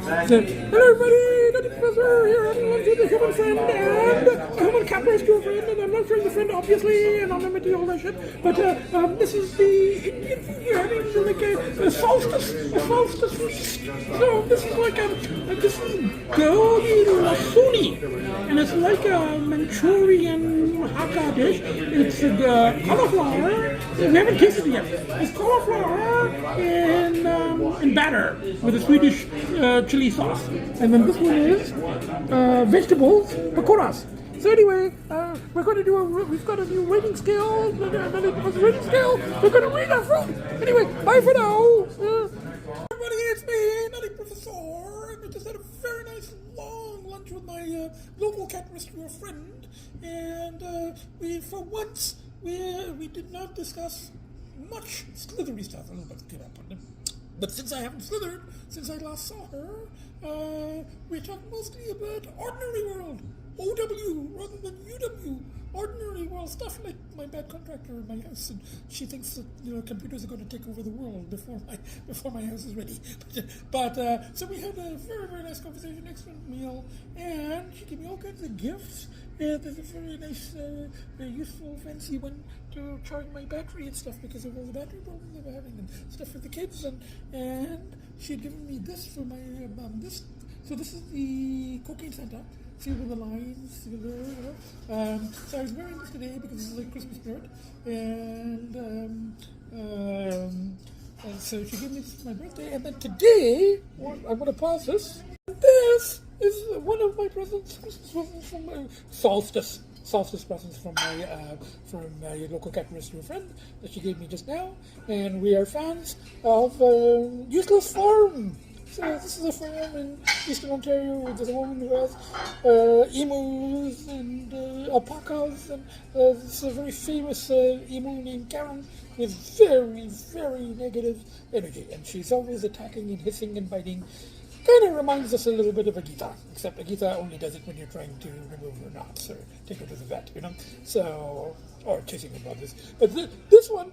So, hello everybody, Nutty Professor here at Lcee the human friend and human cat rescue friend, and I'm not sure the friend obviously, and anonymity, all that shit, but this is the Indian thing here, having like a solstice feast. So this is like this is gobi lasuni, and it's like a Manchurian Hakka dish. It's cauliflower. We haven't tasted it yet. It's cauliflower in batter with a Swedish chili sauce, and then this one is vegetables pakoras. So anyway, we're going to do we've got a new rating scale. We're going to rate our fruit. Anyway, bye for now. Everybody, it's me, Nutty Professor. I just had a very nice long lunch with my local cat rescuer friend, and for once we did not discuss much slithery stuff. I don't know about to get up on them. But since I haven't slithered since I last saw her, we talked mostly about ordinary world, OW rather than UW, ordinary world stuff like my bad contractor in my house, and she thinks that computers are going to take over the world before my house is ready. But so we had a very, very nice conversation, excellent meal, and she gave me all kinds of gifts. There's a very nice, very useful, fancy one to charge my battery and stuff because of all the battery problems they were having and stuff for the kids. And she had given me this for my this. So this is the cocaine Santa. See with the lines. So I was wearing this today because this is like Christmas spirit. And so she gave me this for my birthday. And then today, I'm going to pause this. This is one of my presents, Christmas presents from my solstice presents from my local cat rescue friend that she gave me just now, and we are fans of Useless Farm. So this is a farm in Eastern Ontario. There's a woman who has emus and alpacas, and this is a very famous emu named Karen with very, very negative energy, and she's always attacking and hissing and biting. Kind of reminds us a little bit of Agita, except Agita only does it when you're trying to remove her knots or take her to the vet, So, or chasing her brothers. But this one,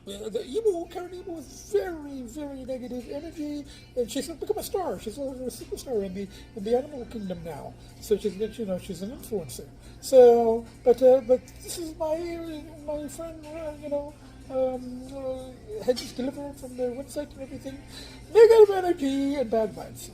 the emu, Karen Emu, is very, very negative energy, and she's become a star. She's a superstar in the animal kingdom now. So she's she's an influencer. So, but this is my friend, had just delivered from their website and everything. Negative energy and bad vibes.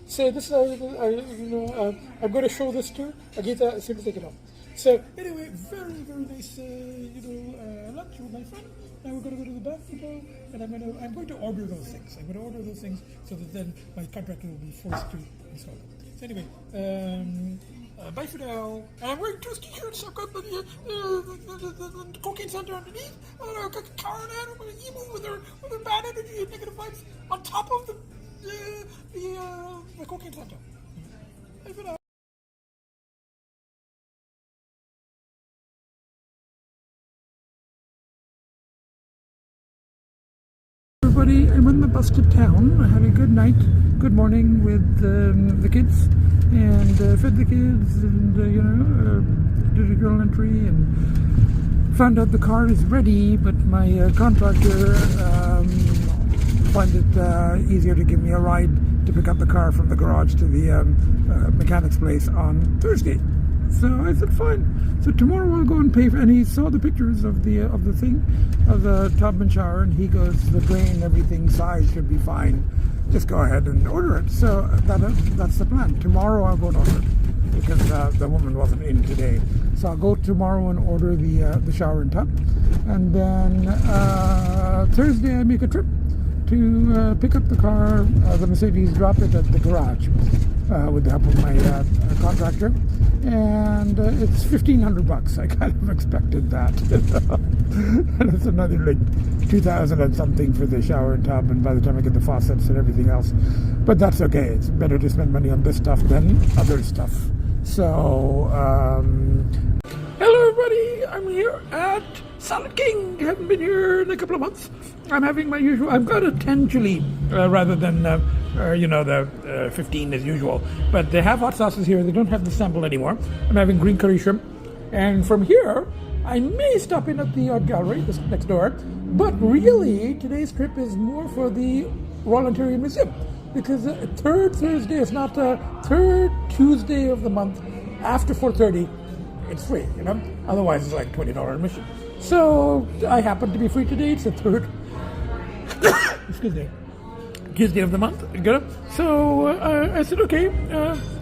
So this I'm going to show this to Agita as soon as they get home. So anyway, very, very nice lunch with my friend. Now we're going to go to the bathroom, and I'm going to order those things. I'm going to order those things so that then my contractor will be forced to install them. So anyway, bye for now. And I'm wearing two t-shirts. I've got the cocaine center underneath. I've got Karen and an emu with her bad energy and negative vibes on top of the cocaine center. Bye for now. Everybody, I'm on the bus to town. I had a good night, good morning with the kids, and fed the kids, and did a journal entry, and found out the car is ready, but my contractor find it easier to give me a ride to pick up the car from the garage to the mechanic's place on Thursday. So I said fine. So tomorrow I'll go and pay for. And he saw the pictures of the thing, of the tub and shower, and he goes, the drain, everything size should be fine. Just go ahead and order it. So that's the plan. Tomorrow I'll go and order it because the woman wasn't in today. So I'll go tomorrow and order the shower and tub, and then Thursday I make a trip to pick up the car, the Mercedes, drop it at the garage with the help of my contractor, and it's $1,500. I kind of expected that. And it's another like $2,000 and something for the shower and tub, and by the time I get the faucets and everything else, but that's okay. It's better to spend money on this stuff than other stuff. So hello everybody, I'm here at Salad King. I haven't been here in a couple of months. I'm having my usual, I've got a 10 chili rather than the 15 as usual, but they have hot sauces here. They don't have the sample anymore. I'm having green curry shrimp, and from here I may stop in at the art gallery just next door, but really today's trip is more for the Royal Ontario Museum. because third Thursday is not third Tuesday of the month after 4:30. It's free, you know. Otherwise, it's like $20 admission. So I happen to be free today. It's the third, excuse me, Tuesday of the month. So I said, okay,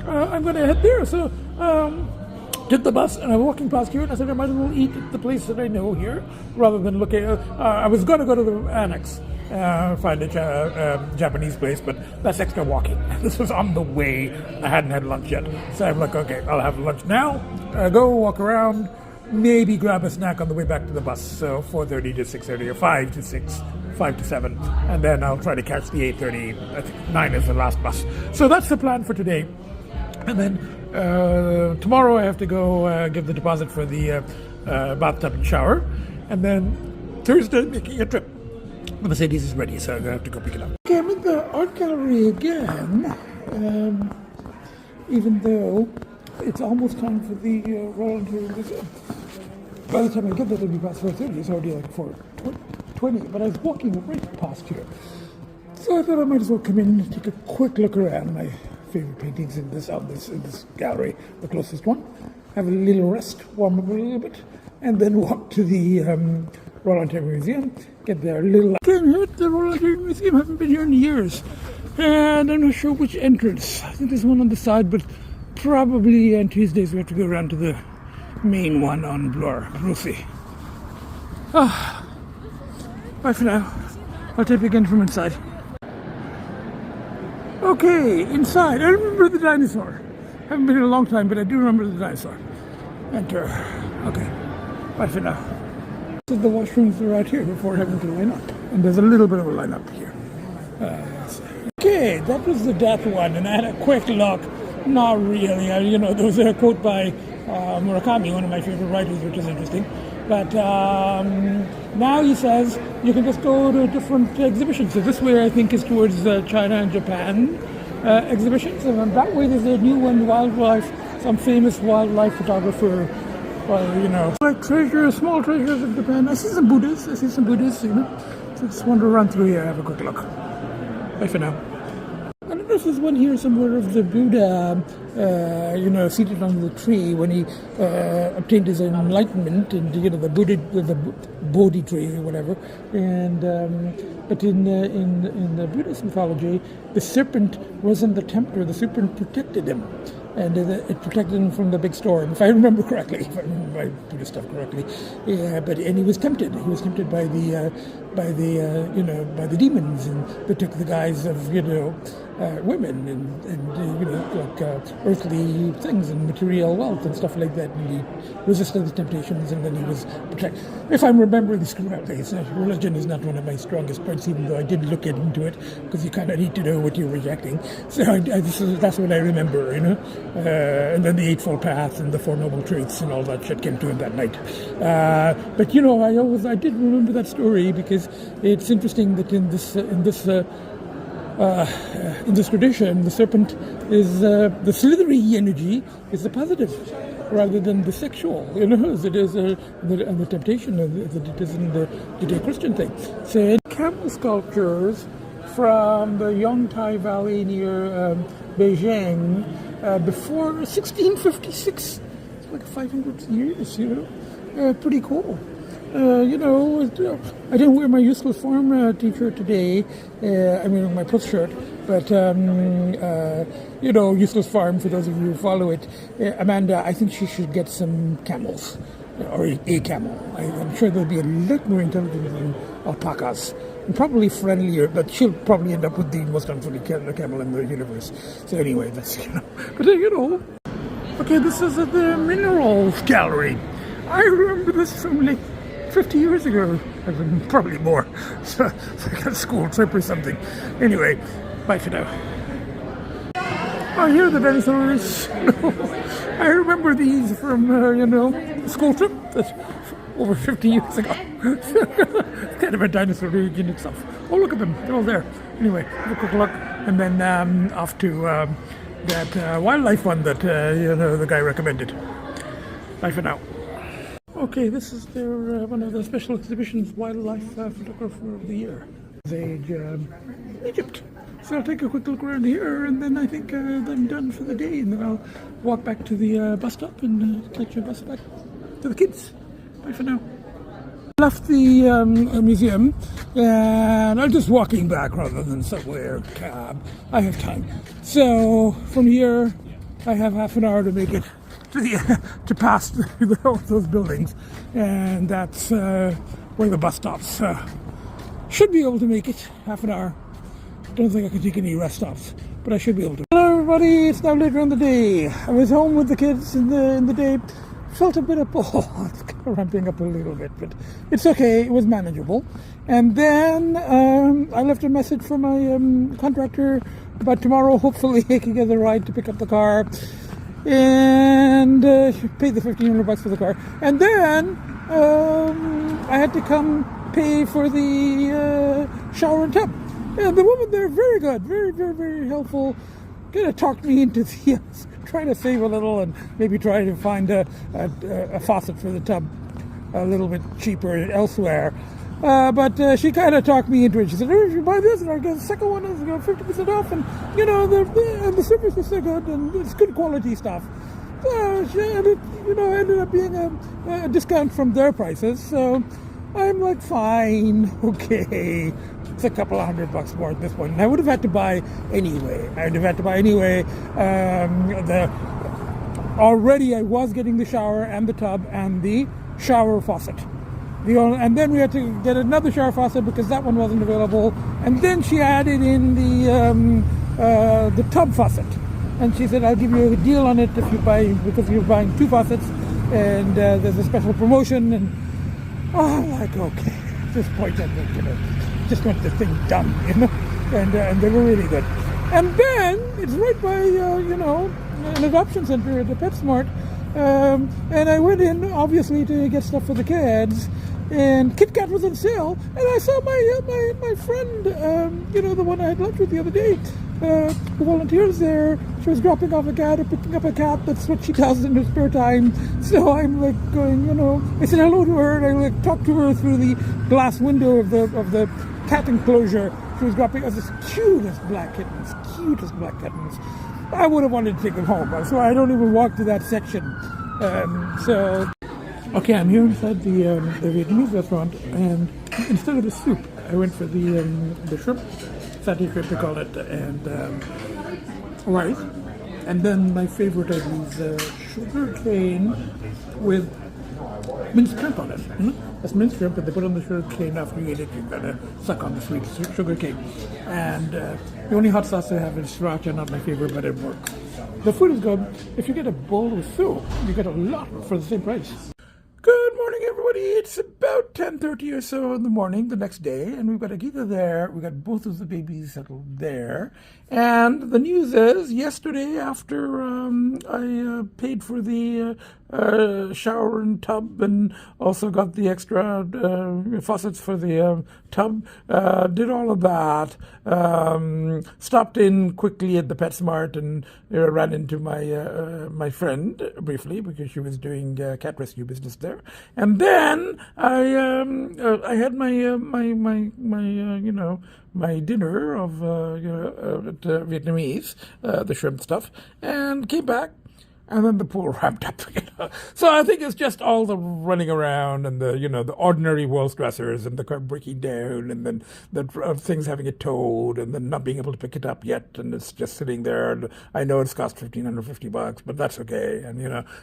I'm going to head there. So took the bus, and I'm walking past here, and I said I might as well eat at the place that I know here, rather than looking. I was going to go to the annex, find a Japanese place, but that's extra walking. This was on the way. I hadn't had lunch yet, so I'm like, okay, I'll have lunch now. Go walk around, maybe grab a snack on the way back to the bus. So 4:30 to 6:30, or 5 to 6, 5 to 7, and then I'll try to catch the 8:30. I think 9 is the last bus. So that's the plan for today, and then. Tomorrow I have to go give the deposit for the bathtub and shower, and then Thursday making a trip. The Mercedes is ready, so I'm going to have to go pick it up. Okay, I'm in the art gallery again, even though it's almost time for the Royal Imperial Museum. By the time I get there, it'll be past 4:30. It's already like 4:20, but I was walking right past here. So I thought I might as well come in and take a quick look around my favorite paintings in this gallery, the closest one. Have a little rest, warm up a little bit, and then walk to the Royal Ontario Museum. Get there a little. Came here at the Royal Ontario Museum. Haven't been here in years, and I'm not sure which entrance. I think there's one on the side, but probably on Tuesdays we have to go around to the main one on Bloor, Brucey. Bye for now. I'll tape you again from inside. Okay, inside. I remember the dinosaur. Haven't been in a long time, but I do remember the dinosaur. Enter. Okay, bye for now. So the washrooms are right here before having to line up. And there's a little bit of a lineup here. Okay, that was the death one, and I had a quick look. Not really. There was a quote by Murakami, one of my favorite writers, which is interesting. But now he says you can just go to different exhibitions. So this way, I think, is towards China and Japan exhibitions. And that way, there's a new one, wildlife, some famous wildlife photographer, like small treasures of Japan. I see some Buddhas, So just want to run through here, have a quick look. Bye for now. I don't know if there's one here somewhere of the Buddha, seated on the tree when he obtained his enlightenment, and the Buddha, the Bodhi tree or whatever. And but in the Buddhist mythology, the serpent wasn't the tempter; the serpent protected him, and it protected him from the big storm. If I remember correctly, if I remember my Buddhist stuff correctly, and he was tempted. He was tempted by the demons, and they took the guise of women and earthly things and material wealth and stuff like that, and he resisted the temptations, and then he was protected. If I'm remembering this correctly, religion is not one of my strongest points, even though I did look into it, because you kind of need to know what you're rejecting. So that's what I remember, and then the Eightfold Path and the Four Noble Truths and all that shit came to him that night. But I did remember that story, because it's interesting that in this tradition, the serpent is the slithery energy is the positive, rather than the sexual, as it is the temptation, as it is in the Judeo-Christian thing. So camel sculptures from the Yongtai Valley near Beijing before 1656. It's like 500 years, pretty cool. I didn't wear my Useless Farm t-shirt today. My puss shirt. But, Useless Farm, for those of you who follow it, Amanda, I think she should get some camels, or a camel. I'm sure they'll be a lot more intelligent than alpacas, and probably friendlier, but she'll probably end up with the most unfriendly camel in the universe. So anyway, that's, But, Okay, this is at the Minerals Gallery. I remember this from 50 years ago, probably more. So it's like a school trip or something. Anyway, bye for now. Oh, here are the dinosaurs. I remember these from, a school trip that's over 50 years ago. It's kind of a dinosaur age in itself. Oh, look at them. They're all there. Anyway, have a quick look. And then off to that wildlife one that, the guy recommended. Bye for now. Okay, this is their one of the special exhibitions, Wildlife Photographer of the Year. Age, Egypt. So I'll take a quick look around here, and then I think I'm done for the day, and then I'll walk back to the bus stop and catch a bus back to the kids. Bye for now. Left the museum, and I'm just walking back rather than subway or cab. I have time. So from here, I have half an hour to make it to the to pass through all those buildings, and that's where the bus stops. Should be able to make it half an hour. Don't think I can take any rest stops, but I should be able to. Hello everybody, it's now later in the day. I was home with the kids in the day. Felt a bit of it's kind of ramping up a little bit, but it's okay. It was manageable. And then I left a message for my contractor about tomorrow. Hopefully, he can get a ride to pick up the car and pay the $1,500 for the car. And then I had to come pay for the shower and tub. And the woman there, very good, very, very, very helpful. Kind of talked me into the trying to save a little and maybe try to find a faucet for the tub a little bit cheaper elsewhere. But she kind of talked me into it. She said, "Oh, if you buy this, and I guess the second one is 50% off, and the service is so good, and it's good quality stuff." So she ended up being a discount from their prices. So I'm like, fine, okay. It's a couple of $100 more at this point. And I would have had to buy anyway. Already I was getting the shower and the tub and the shower faucet. And then we had to get another shower faucet because that one wasn't available. And then she added in the tub faucet. And she said, "I'll give you a deal on it if you buy, because you're buying two faucets, and there's a special promotion." And I'm like, okay, at this point I think, just want the thing done, and they were really good. And then it's right by an adoption center at the PetSmart, and I went in obviously to get stuff for the kids, and Kit Kat was on sale, and I saw my friend, the one I had lunch with the other day, who volunteers there. She was dropping off a cat or picking up a cat. That's what she does in her spare time. So I'm like going, I said hello to her, and I like talked to her through the glass window of the cat enclosure. She was dropping us the cutest black kittens. I would have wanted to take them home, so I don't even walk to that section. Okay, I'm here inside the Vietnamese restaurant, and instead of the soup, I went for the shrimp, satay shrimp they call it, and rice. And then my favorite I use sugar cane with minced shrimp on it. That's minced shrimp, and they put on the sugar cane after you eat it. You gotta suck on the sweet sugar cane. And the only hot sauce I have is sriracha, not my favorite, but it works. The food is good. If you get a bowl of soup, you get a lot for the same price. Good morning, everybody. It's about 10:30 or so in the morning the next day, and we've got Agita there. We've got both of the babies settled there. And the news is, yesterday after I paid for the shower and tub, and also got the extra faucets for the tub, did all of that, stopped in quickly at the PetSmart and ran into my friend briefly because she was doing cat rescue business there, and then I had my dinner of Vietnamese, the shrimp stuff, and came back. And then the pool ramped up. So I think it's just all the running around and the ordinary world stressors and the car breaking down and then the things having it towed and then not being able to pick it up yet, and it's just sitting there. And I know it's cost $1,550, but that's okay. And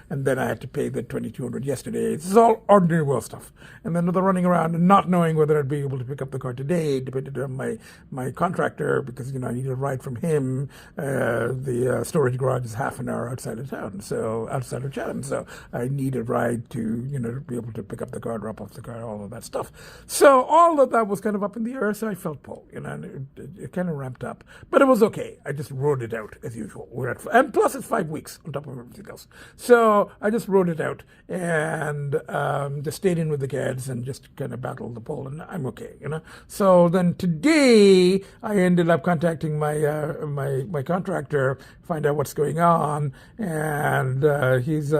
and then I had to pay the $2,200 yesterday. This is all ordinary world stuff. And then the running around and not knowing whether I'd be able to pick up the car today, depending on my contractor, because I need a ride from him. The storage garage is half an hour outside of town. So outside of Chatham, so I need a ride to be able to pick up the car, drop off the car, all of that stuff. So all of that was kind of up in the air. So I felt pull, and it kind of ramped up, but it was okay. I just rode it out as usual. And plus it's 5 weeks on top of everything else. So I just rode it out and just stayed in with the kids and just kind of battled the pull, and I'm okay, So then today I ended up contacting my contractor, find out what's going on, and and his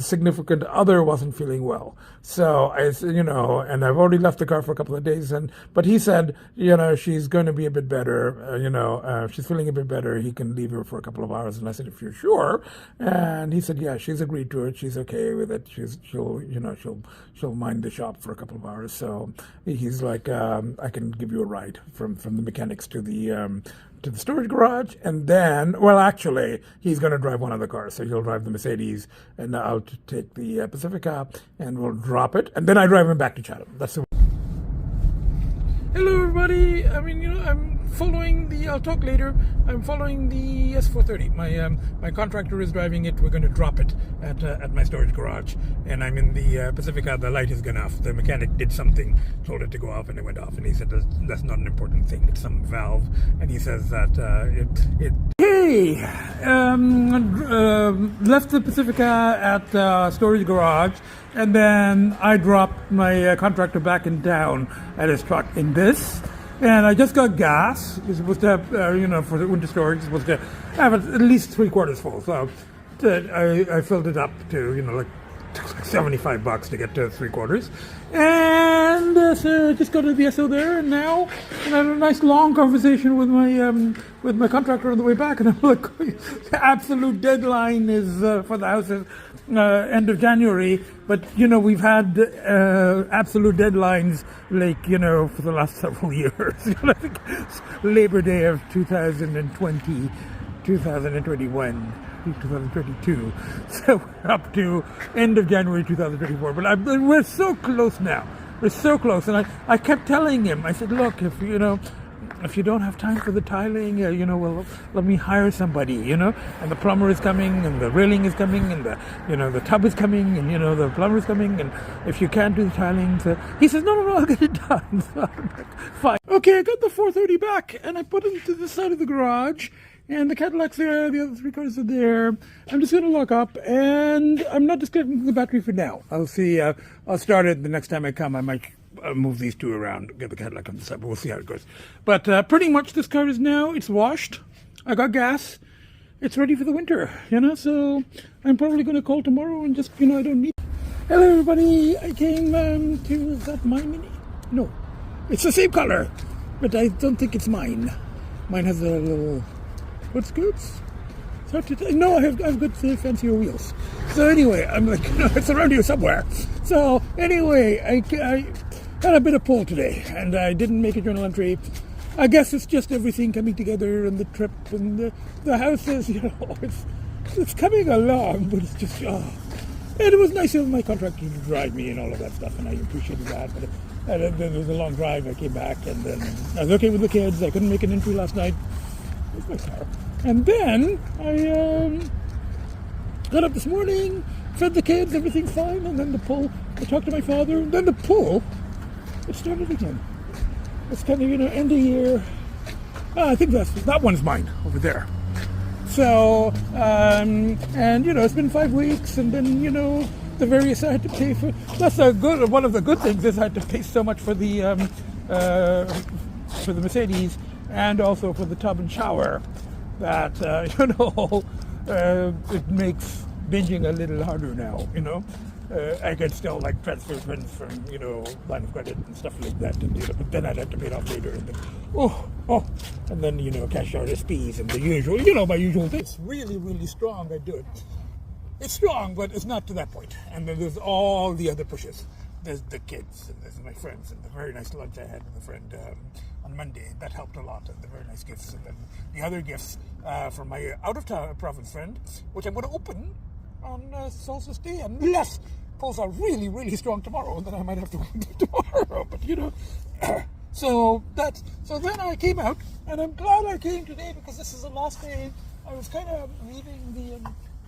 significant other wasn't feeling well. So I said, and I've already left the car for a couple of days, but he said, she's going to be a bit better. She's feeling a bit better. He can leave her for a couple of hours. And I said, if you're sure. And he said, yeah, she's agreed to it. She's okay with it. She'll mind the shop for a couple of hours. So he's like, I can give you a ride from the mechanics to the storage garage, and then, well, actually, he's going to drive one of the cars. So he'll drive the Mercedes, and I'll take the Pacifica, and we'll drop it, and then I drive him back to Chatham. That's the. Hello, everybody. I'm following I'll talk later. I'm following the S430. My contractor is driving it. We're going to drop it at my storage garage. And I'm in the Pacifica. The light has gone off. The mechanic did something, told it to go off, and it went off. And he said that's not an important thing. It's some valve. And he says that Hey! Left the Pacifica at storage garage. And then I dropped my contractor back in town at his truck in this. And I just got gas. It's supposed to have, for the winter storage, it's supposed to have it at least 3/4 full. So I filled it up to, like $75 to get to 3/4. And so I just got to the SO there, and now I had a nice long conversation with my contractor on the way back. And I'm like, the absolute deadline is for the house is end of January. But, we've had absolute deadlines, for the last several years. I think it's Labor Day of 2020, 2021, 2022. So we're up to end of January 2024. But we're so close now. We're so close. And I kept telling him, I said, look, if you don't have time for the tiling, well, let me hire somebody, and the plumber is coming, and the railing is coming, and the tub is coming, and, the plumber is coming, and if you can't do the tiling, so he says, no, I'll get it done. So I'm like, fine. Okay, I got the 430 back, and I put it to the side of the garage, and the Cadillac's there, the other 3 cars are there. I'm just going to lock up, and I'm not disconnecting the battery for now. I'll see, I'll start it the next time I come. I might move these two around, get the Cadillac on the side, but we'll see how it goes. But pretty much this car is now, it's washed. I got gas. It's ready for the winter, so I'm probably going to call tomorrow and just, I don't need. Hello, everybody. I came to, is that my Mini? No. It's the same color, but I don't think it's mine. Mine has a little, what's good? It's hard to tell. No, I've got fancier wheels. So anyway, I'm like, it's around here somewhere. So anyway, I had a bit of pull today, and I didn't make a journal entry. I guess it's just everything coming together, and the trip, and the house is, it's coming along, but it's just, And it was nice of my contractor to drive me and all of that stuff, and I appreciated that. But then there was a long drive. I came back, and then I was okay with the kids. I couldn't make an entry last night. It's my car. And then I got up this morning, fed the kids, everything's fine, and then the pull, I talked to my father, and then the pull, it started again. It's kind of, end of year. I think that one's mine over there. So, and it's been 5 weeks, and then, the various I had to pay for. That's one of the good things is I had to pay so much for the Mercedes, and also for the tub and shower, that it makes binging a little harder now. I could still transfer funds from line of credit and stuff like that, and but then I'd have to pay it off later, and then and then cash out SPs and the usual, my usual thing. It's really, really strong. I do it. It's strong, but it's not to that point. And then there's all the other pushes. There's the kids, and there's my friends, and the very nice lunch I had with a friend on Monday. That helped a lot, and the very nice gifts, and then the other gifts from my out-of-province friend, which I'm going to open on Solstice Day, unless pulls are really, really strong tomorrow, and then I might have to wait tomorrow. But so then I came out, and I'm glad I came today, because this is the last day. I was kind of leaving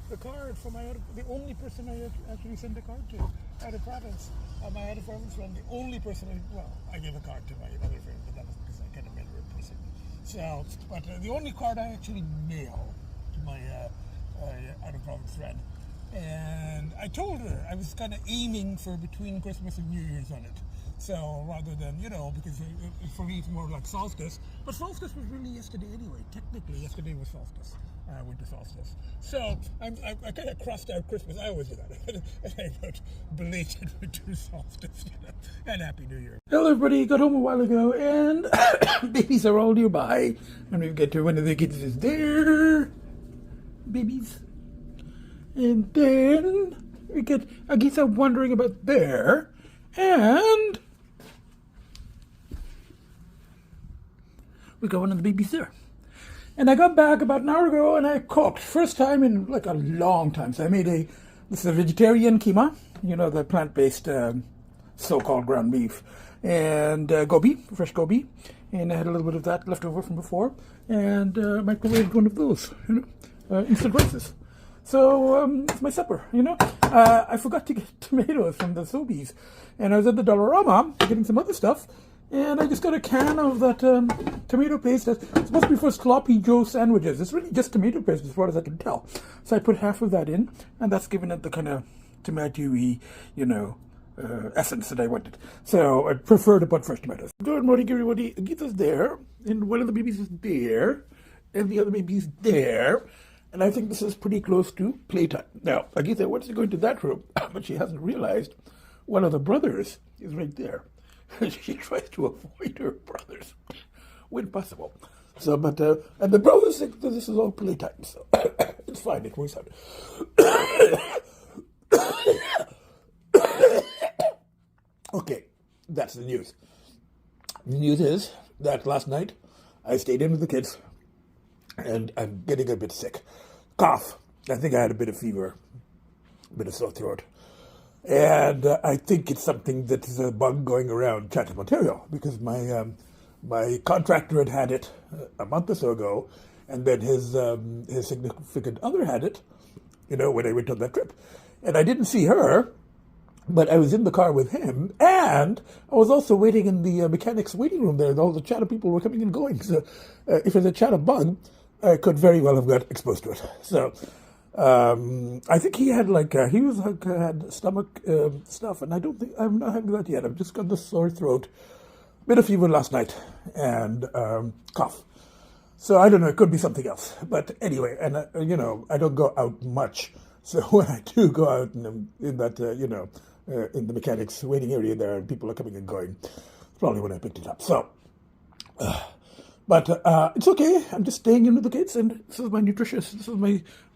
the card for the only person I actually sent a card to out of province. My out of province friend, the only person I gave a card to my other friend, but that was because I kind of met her in person. So, but the only card I actually mail to my out of province friend. And I told her I was kind of aiming for between Christmas and New Year's on it. So rather than, because for me it's more like solstice. But solstice was really yesterday anyway. Technically, yesterday was solstice, winter solstice. So I kind of crossed out Christmas. I always do that. And I wrote belated winter solstice, and Happy New Year. Hello, everybody. Got home a while ago, and babies are all nearby. And we get to one of the kids is there. Babies. And then we get Agita wondering about there. And we got one of the babies there. And I got back about an hour ago and I cooked. First time in like a long time. So I made this is a vegetarian kheema, the plant-based so-called ground beef. And gobi, fresh gobi. And I had a little bit of that left over from before. And microwaved one of those, instant rices. So it's my supper, I forgot to get tomatoes from the Sobeys. And I was at the Dollarama getting some other stuff. And I just got a can of that tomato paste. It's supposed to be for sloppy Joe sandwiches. It's really just tomato paste as far as I can tell. So I put half of that in, and that's given it the kind of tomato-y, essence that I wanted. So I prefer to put fresh tomatoes. Good morning, everybody. Agita's there, and one of the babies is there, and the other baby is there. And I think this is pretty close to playtime. Now, Agita wants to go into that room, but she hasn't realized one of the brothers is right there. She tries to avoid her brothers when possible. So, and the brothers think that this is all playtime, so it's fine, it works out. Okay, that's the news. The news is that last night I stayed in with the kids, and I'm getting a bit sick. Cough. I think I had a bit of fever, a bit of sore throat. And I think it's something that is a bug going around Chatham, Ontario, because my contractor had it a month or so ago, and then his significant other had it, when I went on that trip. And I didn't see her, but I was in the car with him, and I was also waiting in the mechanics waiting room there, and all the Chatham people were coming and going. So if it's a Chatham bug, I could very well have got exposed to it. So I think he had had stomach stuff, and I'm not having that yet. I've just got the sore throat, bit of fever last night, and cough. So I don't know, it could be something else. But anyway, and I don't go out much. So when I do go out in that, in the mechanics waiting area there, and people are coming and going, probably when I picked it up. So, but it's okay. I'm just staying in with the kids, and this is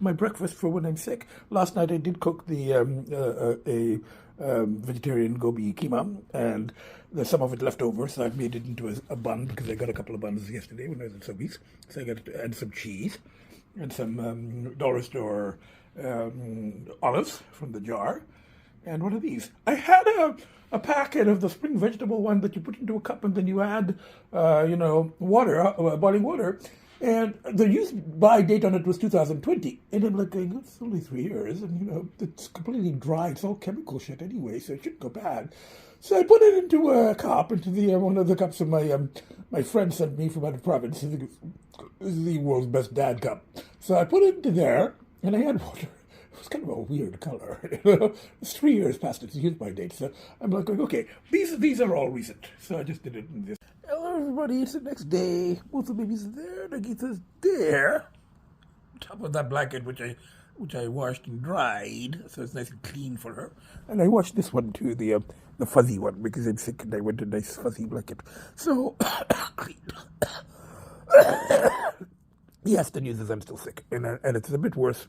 my breakfast for when I'm sick. Last night I did cook the vegetarian gobi kheema, and there's some of it left over, so I've made it into a bun, because I got a couple of buns yesterday when I was at Sobeys. So I got to add some cheese and some dollar store olives from the jar. And what are these? I had a packet of the spring vegetable one that you put into a cup, and then you add, water, boiling water. And the use-by date on it was 2020. And I'm like, going, it's only 3 years, and, it's completely dry. It's all chemical shit anyway, so it shouldn't go bad. So I put it into a cup, into the one of the cups of my friend sent me from out of province. This is the world's best dad cup. So I put it into there, and I had water. It was kind of a weird color. It's 3 years past its use-by date, so I'm like, okay, these are all recent. So I just did it in this. Hello, everybody. It's the next day. Both the babies are there. Agita's there. On top of that blanket, which I washed and dried, so it's nice and clean for her. And I washed this one too, the fuzzy one, because I'm sick and I want a nice fuzzy blanket. So clean. Yes, the news is I'm still sick, and it's a bit worse.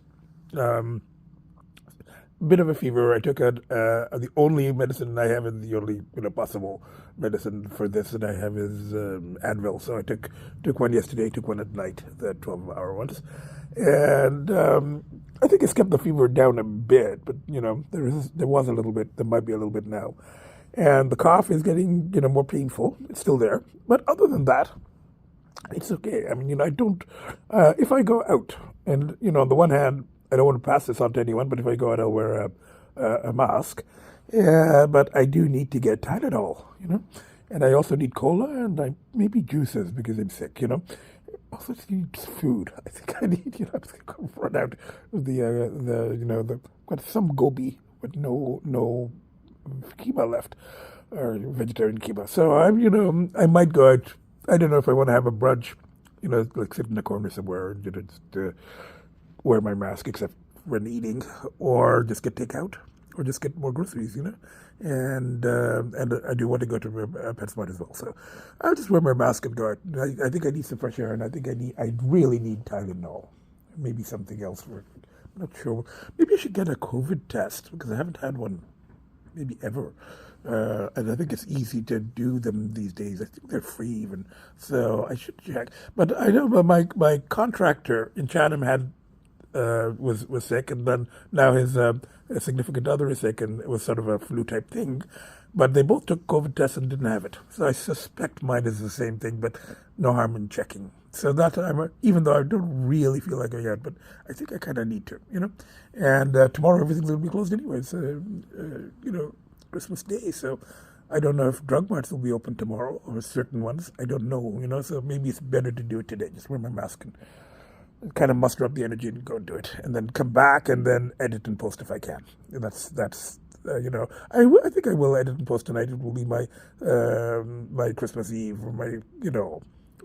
Bit of a fever. I took the only medicine I have, and the only possible medicine for this that I have is Advil. So I took one yesterday, took one at night, the 12-hour ones, and I think it's kept the fever down a bit. But there was a little bit. There might be a little bit now, and the cough is getting more painful. It's still there, but other than that, it's okay. I mean, I don't. If I go out, and on the one hand, I don't want to pass this on to anyone, but if I go out, I'll wear a mask. But I do need to get Tylenol, and I also need cola, and maybe juices because I'm sick, Also need food. I think I need, I'm just going to run out of the got some gobi, but no kheema left, or vegetarian kheema. So I might go out. I don't know if I want to have a brunch, like sit in a corner somewhere and just wear my mask except when eating, or just get takeout, or just get more groceries, and I do want to go to PetSmart as well. So I'll just wear my mask and go out. I think I need some fresh air, and I really need Tylenol. Maybe something else for it. I'm not sure. Maybe I should get a COVID test because I haven't had one maybe ever. And I think it's easy to do them these days. I think they're free even. So I should check. But I know my contractor in Chatham was sick, and then now his significant other is sick, and it was sort of a flu type thing. But they both took COVID tests and didn't have it. So I suspect mine is the same thing, but no harm in checking. So that even though I don't really feel like going out, but I think I kind of need to, And tomorrow everything's going to be closed anyways, Christmas Day. So I don't know if drug marts will be open tomorrow or certain ones. I don't know, So maybe it's better to do it today. Just wear my mask and kind of muster up the energy and go and do it, and then come back and then edit and post if I can. And that's I think I will edit and post tonight. It will be my my Christmas Eve, or my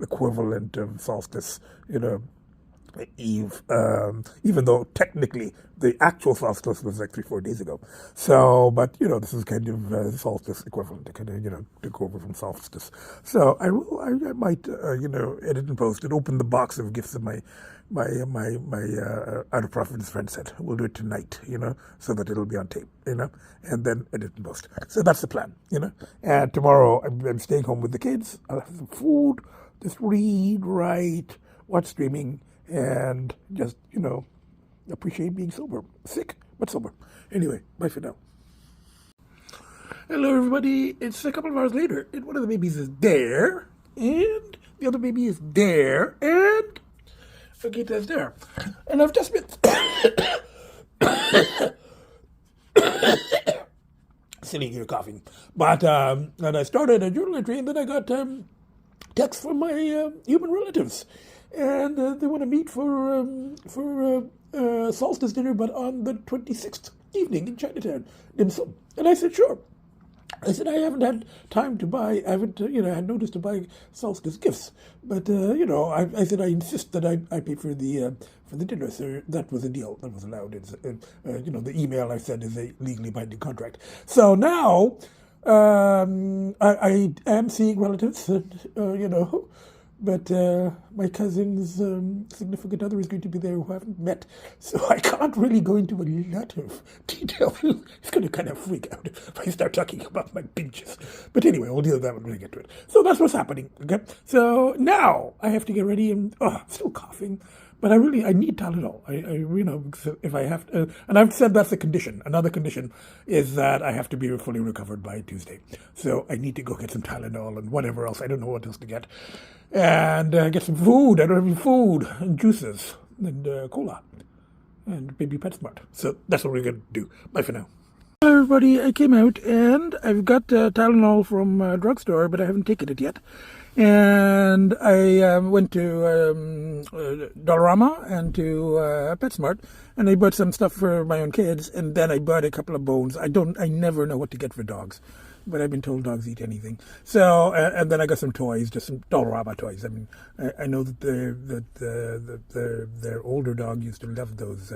equivalent of solstice, Eve, even though technically the actual solstice was like 3-4 days ago. So, but this is kind of solstice equivalent to kind of took over from solstice. So I might edit and post and open the box of gifts that my out of Providence friend said. We'll do it tonight, so that it'll be on tape, and then edit and post. So that's the plan, And tomorrow I'm staying home with the kids. I'll have some food. Just read, write, watch streaming, and just, appreciate being sober. Sick, but sober. Anyway, bye for now. Hello, everybody. It's a couple of hours later, and one of the babies is there, and the other baby is there, and Agita is there. And I've just been sitting here coughing. But, and I started a journal entry, and then I got text from my human relatives, and they want to meet for solstice dinner, but on the 26th evening in Chinatown, dim sum. And I said, sure. I said, I haven't had time to buy, I had noticed to buy solstice gifts, but, I said, I insist that I pay for the dinner, so that was a deal, that was allowed. It's, the email I sent is a legally binding contract. So now, I am seeing relatives, but my cousin's significant other is going to be there who I haven't met, so I can't really go into a lot of detail. It's going to kind of freak out if I start talking about my binges. But anyway, we'll deal with that when we get to it. So that's what's happening, okay? So now I have to get ready, and I'm still coughing. But I need Tylenol. If I have to, and I've said that's a condition. Another condition is that I have to be fully recovered by Tuesday. So I need to go get some Tylenol and whatever else. I don't know what else to get. And get some food. I don't have any food. And juices. And cola. And maybe PetSmart. So that's what we're going to do. Bye for now. Hi everybody, I came out and I've got Tylenol from a drugstore, but I haven't taken it yet. And I went to Dollarama and to PetSmart, and I bought some stuff for my own kids, and then I bought a couple of bones. I never know what to get for dogs, but I've been told dogs eat anything. So, and then I got some toys, just some Dollarama toys. I mean, I know that their older dog used to love those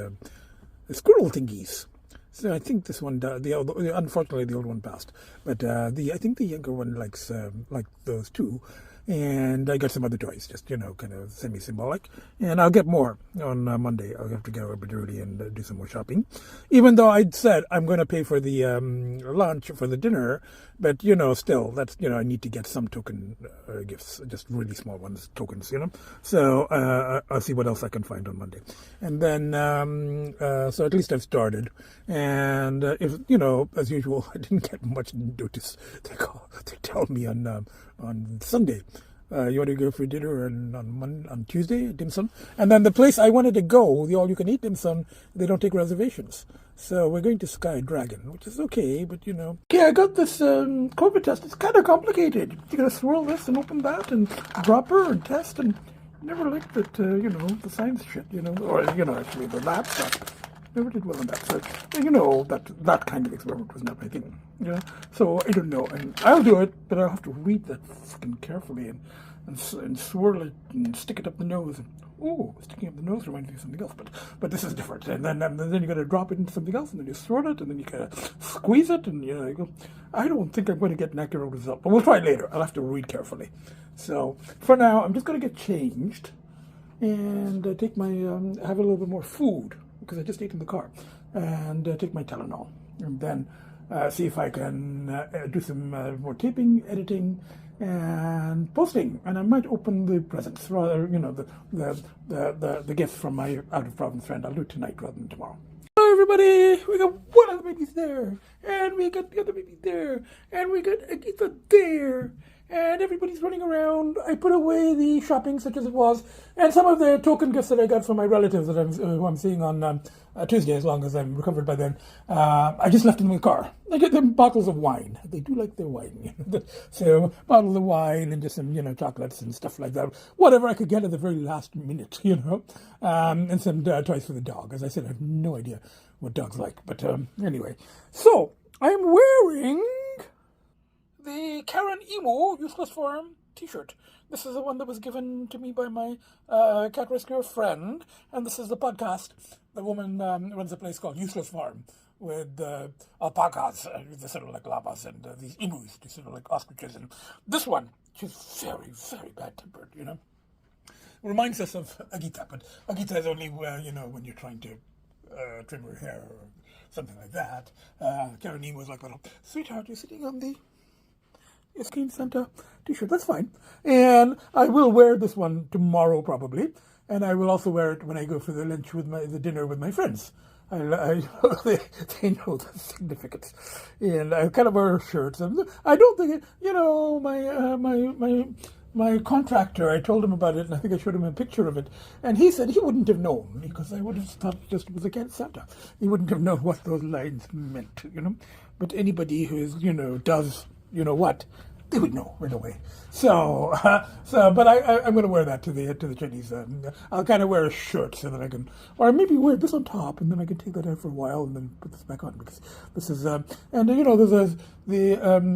squirrel thingies. So I think this one, unfortunately, the old one passed. But I think the younger one likes those too. And I got some other toys, just, kind of semi-symbolic. And I'll get more on Monday. I'll have to go a bit early and do some more shopping. Even though I'd said I'm going to pay for the lunch, for the dinner. But, still, that's, I need to get some token gifts, just really small ones, tokens, So I'll see what else I can find on Monday. And then, so at least I've started. And if, as usual, I didn't get much notice. They tell me on Sunday, you want to go for dinner on Tuesday, dim sum? And then the place I wanted to go, the all-you-can-eat dim sum, they don't take reservations. So we're going to Sky Dragon, which is okay, but Okay, I got this COVID test. It's kind of complicated. You got to swirl this and open that and drop her and test, and never liked that, the science shit, or, actually the lab stuff. Never did well on that. So, that kind of experiment was not my thing. So I don't know. And I'll do it, but I'll have to read that fucking carefully. And and swirl it and stick it up the nose. Oh, sticking up the nose reminds me of something else, but this is different. And then you got to drop it into something else, and then you swirl it, and then you got to squeeze it, and you go. I don't think I'm going to get an accurate result, but we'll try it later. I'll have to read carefully. So for now, I'm just going to get changed and take my have a little bit more food because I just ate in the car, and take my Tylenol, and then see if I can do some more taping, editing, and posting. And I might open the presents, rather, the gifts from my out of province friend. I'll do it tonight rather than tomorrow. Hello, everybody. We got one of the babies there, and we got the other baby there, and we got Agita there. And everybody's running around. I put away the shopping, such as it was, and some of the token gifts that I got from my relatives that who I'm seeing on Tuesday, as long as I'm recovered by then. I just left them in the car. I get them bottles of wine. They do like their wine. So, bottles of wine and just some, chocolates and stuff like that. Whatever I could get at the very last minute, and some toys for the dog. As I said, I have no idea what dogs like. But anyway, so I'm wearing the Karen Emu Useless Farm t-shirt. This is the one that was given to me by my cat rescuer friend, and this is the podcast. The woman runs a place called Useless Farm with alpacas, they're sort of like llamas, and these emus, they're sort of like ostriches. And this one, she's very, very bad-tempered, Reminds us of Agita, but Agita is only, when you're trying to trim her hair or something like that. Karen Emu was like, little, sweetheart, you're sitting on the King Santa t-shirt. That's fine. And I will wear this one tomorrow probably, and I will also wear it when I go for the lunch with the dinner with my friends. They know the significance, and I kind of wear shirts. And I don't think my contractor, I told him about it, and I think I showed him a picture of it, and he said he wouldn't have known, because I would have thought it just was a King Santa. He wouldn't have known what those lines meant, But anybody who is, does what, they would know right away. So, but I'm going to wear that to the Chinese. I'll kind of wear a shirt so that I can, or maybe wear this on top, and then I can take that out for a while and then put this back on, because this is, there's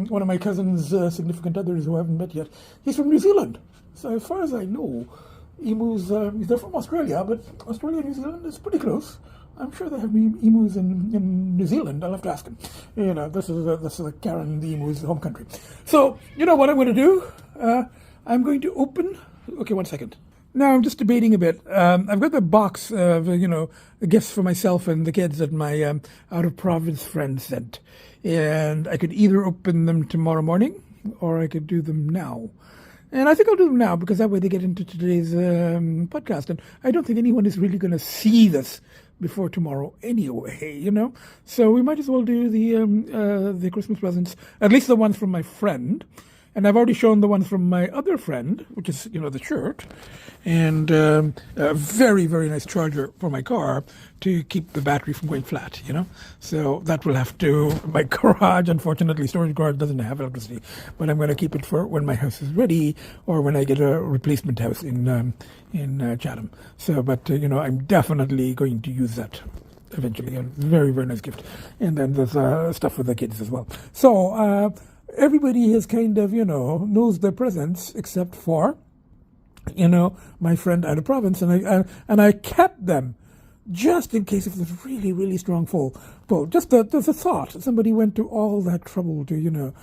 one of my cousin's significant others who I haven't met yet. He's from New Zealand. So as far as I know, emus, they're from Australia, but Australia and New Zealand is pretty close. I'm sure they have emus in New Zealand. I'll have to ask him. This is Karen the Emu's home country. So, what I'm going to do? I'm going to open. Okay, 1 second. Now I'm just debating a bit. I've got the box of the gifts for myself and the kids that my out of province friend sent, and I could either open them tomorrow morning or I could do them now. And I think I'll do them now, because that way they get into today's podcast. And I don't think anyone is really going to see this before tomorrow anyway, So we might as well do the Christmas presents, at least the ones from my friend. And I've already shown the ones from my other friend, which is, the shirt, and a very, very nice charger for my car to keep the battery from going flat, So that will have to, my garage, unfortunately, storage garage doesn't have electricity, but I'm going to keep it for when my house is ready, or when I get a replacement house in Chatham. So, but, I'm definitely going to use that eventually. A very, very nice gift. And then there's stuff for the kids as well. So, everybody has kind of, knows their presents except for, my friend out of province, and I kept them just in case if there's really, really strong pull. Just there's a thought. Somebody went to all that trouble to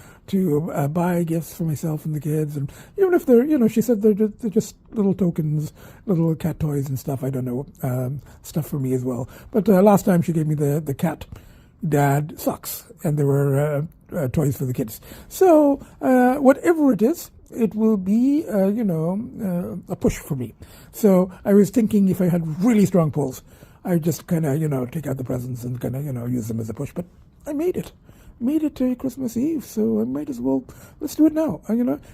buy gifts for myself and the kids, and even if they're, she said they're just little tokens, little cat toys and stuff. I don't know, stuff for me as well. But last time she gave me the cat dad socks, and there were toys for the kids. So whatever it is, it will be a push for me. So I was thinking if I had really strong pulls, I just kind of take out the presents and kind of use them as a push. But I made it to Christmas Eve, so I might as well, let's do it now,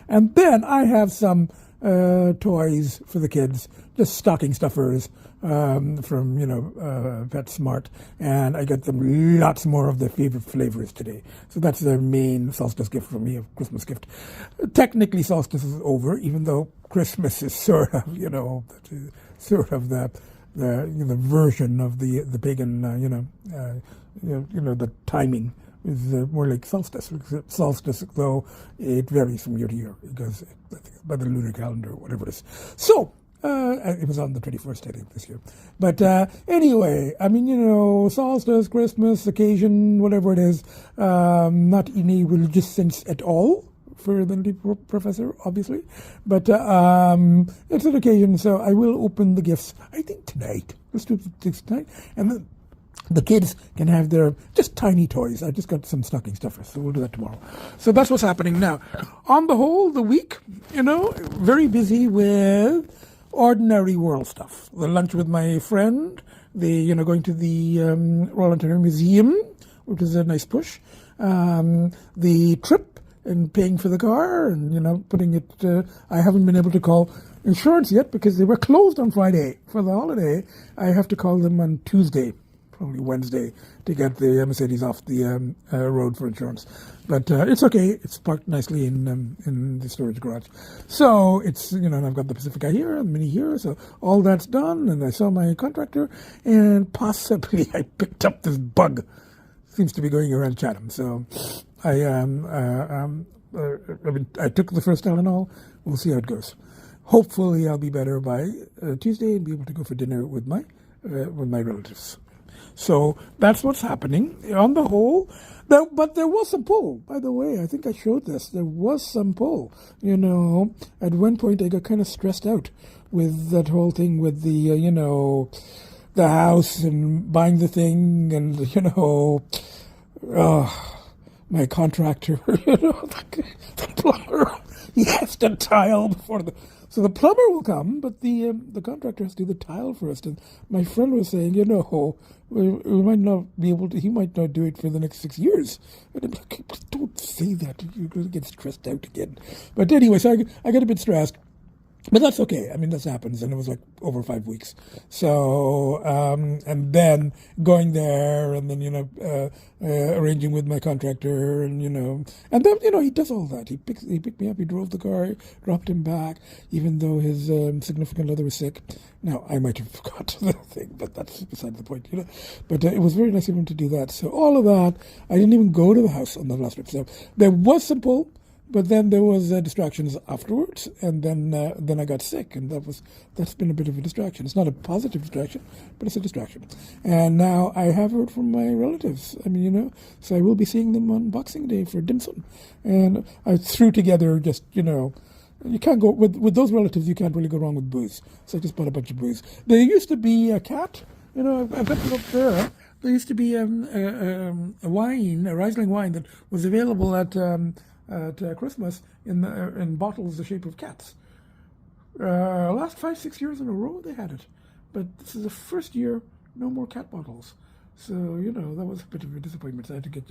And then I have some toys for the kids, just stocking stuffers from PetSmart, and I got them lots more of their favorite flavors today. So that's their main solstice gift for me, a Christmas gift. Technically, solstice is over, even though Christmas is sort of the version of the pagan, the timing is more like solstice. Solstice, though, it varies from year to year because I think by the lunar calendar or whatever it is. So, it was on the 21st, I think, this year. But anyway, I mean, solstice, Christmas, occasion, whatever it is, not any religious sense at all for the professor, obviously. But it's an occasion, so I will open the gifts, I think, tonight. Let's do this tonight. And then the kids can have their just tiny toys. I just got some stocking stuffers, so we'll do that tomorrow. So that's what's happening now. On the whole, the week, very busy with ordinary world stuff. The lunch with my friend, going to the Royal Ontario Museum, which is a nice push. The trip and paying for the car and, putting it, I haven't been able to call insurance yet because they were closed on Friday for the holiday. I have to call them on Tuesday, probably Wednesday, to get the Mercedes off the road for insurance. But it's okay. It's parked nicely in the storage garage. So it's, and I've got the Pacifica here and Mini here. So all that's done. And I saw my contractor and possibly I picked up this bug. Seems to be going around Chatham. So I took the first Tylenol. We'll see how it goes. Hopefully I'll be better by Tuesday and be able to go for dinner with my relatives. So that's what's happening on the whole. But there was some pull, by the way. I think I showed this. There was some pull. At one point I got kind of stressed out with that whole thing with the, the house and buying the thing and, my contractor, the plumber, he has to tile before so the plumber will come, but the contractor has to do the tile first. And my friend was saying, we might not be able to, he might not do it for the next 6 years. And I'm like, don't say that, you're going to get stressed out again. But anyway, so I got a bit stressed. But that's okay. I mean, this happens, and it was like over 5 weeks. So, and then going there, and then arranging with my contractor, and and then he does all that. He picked me up. He drove the car, dropped him back, even though his significant other was sick. Now I might have forgot the thing, but that's beside the point. But it was very nice of him to do that. So all of that, I didn't even go to the house on the last trip. So there was some pull. But then there was distractions afterwards, and then I got sick, and that's been a bit of a distraction. It's not a positive distraction, but it's a distraction. And now I have heard from my relatives. I mean, so I will be seeing them on Boxing Day for dim sum, and I threw together just you can't go with those relatives. You can't really go wrong with booze. So I just bought a bunch of booze. There used to be a cat. I've got it up there. There used to be a wine, a Riesling wine that was available at Christmas in bottles the shape of cats. Last 5-6 years in a row they had it, but this is the first year no more cat bottles. So that was a bit of a disappointment. So I had to get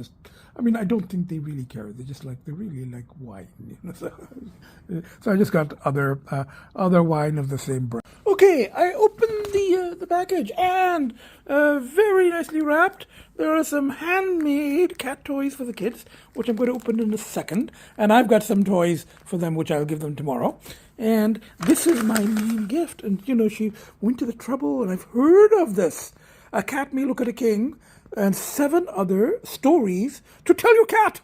I don't think they really care. They really like wine. So I just got other wine of the same brand. Okay, I opened the package and very nicely wrapped. There are some handmade cat toys for the kids, which I'm going to open in a second. And I've got some toys for them, which I'll give them tomorrow. And this is my main gift. And, she went to the trouble, and I've heard of this. A Cat May Look at a King, and 7 other stories to tell your cat.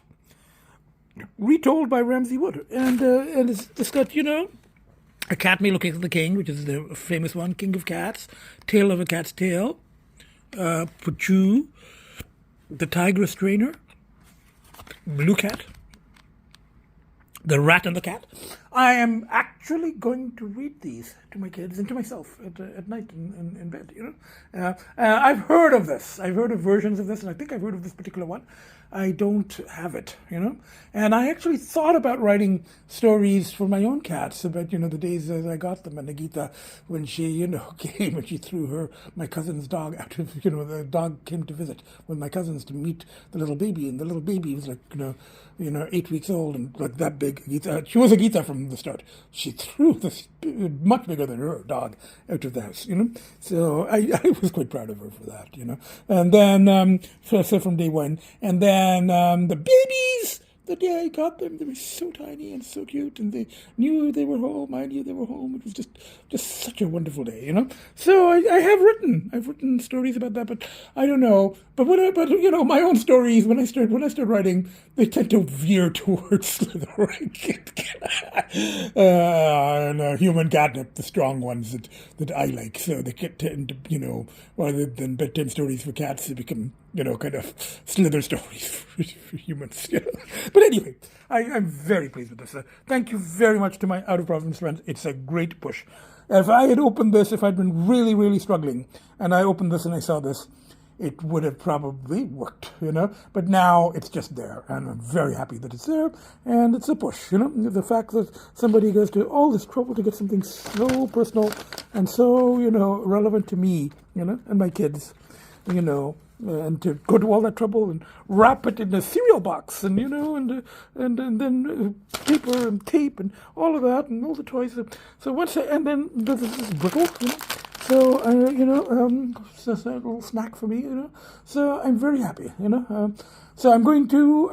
Retold by Ramsey Wood. And it's got, A Cat May Look at the King, which is the famous one, King of Cats, Tale of a Cat's Tale, Puchu, The Tigress Trainer, Blue Cat, The Rat and the Cat. I am actually going to read these to my kids and to myself at night in bed, I've heard of this. I've heard of versions of this, and I think I've heard of this particular one. I don't have it, And I actually thought about writing stories for my own cats about, the days as I got them. And Agita, when she, came and she threw my cousin's dog out of, the dog came to visit with my cousins to meet the little baby. And the little baby was like, 8 weeks old and like that big. Agita, she was Agita from the start. She threw this much bigger than her dog out of the house, So I was quite proud of her for that, And then, so from day one. And then the babies, the day I got them, they were so tiny and so cute, and they knew they were home. I knew they were home. It was just such a wonderful day, So I've written stories about that, but I don't know. But my own stories when I start writing, they tend to veer towards slithering. And human catnip, the strong ones that I like. So they tend to, rather than bedtime stories for cats, they become, kind of slither stories for humans. But anyway, I'm very pleased with this. Thank you very much to my Out of Providence friends. It's a great push. If I had opened this, if I'd been really, really struggling, and I opened this and I saw this, it would have probably worked, But now it's just there, and I'm very happy that it's there, and it's a push, The fact that somebody goes to all this trouble to get something so personal and so, relevant to me, and my kids, and to go to all that trouble and wrap it in a cereal box, and and then paper and tape and all of that, and all the toys. So and then this is brittle, So, it's a little snack for me, So I'm very happy, So I'm going to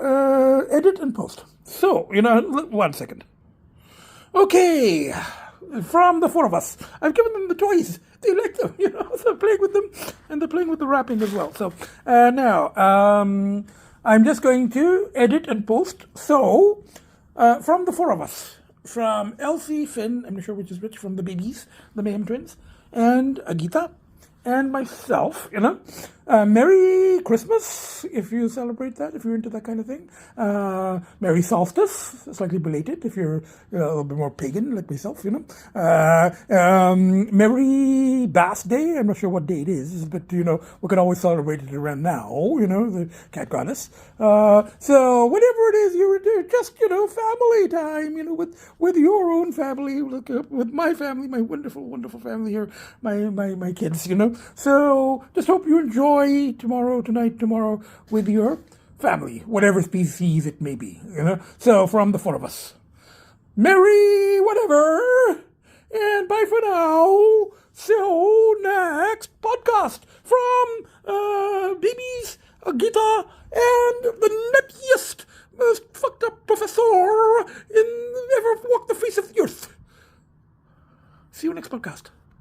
edit and post. So, 1 second. Okay, from the 4 of us, I've given them the toys. They like them, So I'm playing with them, and they're playing with the wrapping as well. So now, I'm just going to edit and post. So, from the 4 of us, from Lcee, Finn, I'm not sure which is which, from the babies, the Mayhem twins, and Agita, and myself, Merry Christmas, if you celebrate that, if you're into that kind of thing. Merry Solstice, slightly belated, if you're a little bit more pagan like myself, Merry Bass Day, I'm not sure what day it is, but, we can always celebrate it around now, the cat goddess. So whatever it is you're into, just, family time, with your own family, with my family, my wonderful, wonderful family here, my kids, So just hope you enjoy tomorrow with your family, whatever species it may be, So from the 4 of us, Merry whatever, and bye for now. So next podcast from babies, Agita,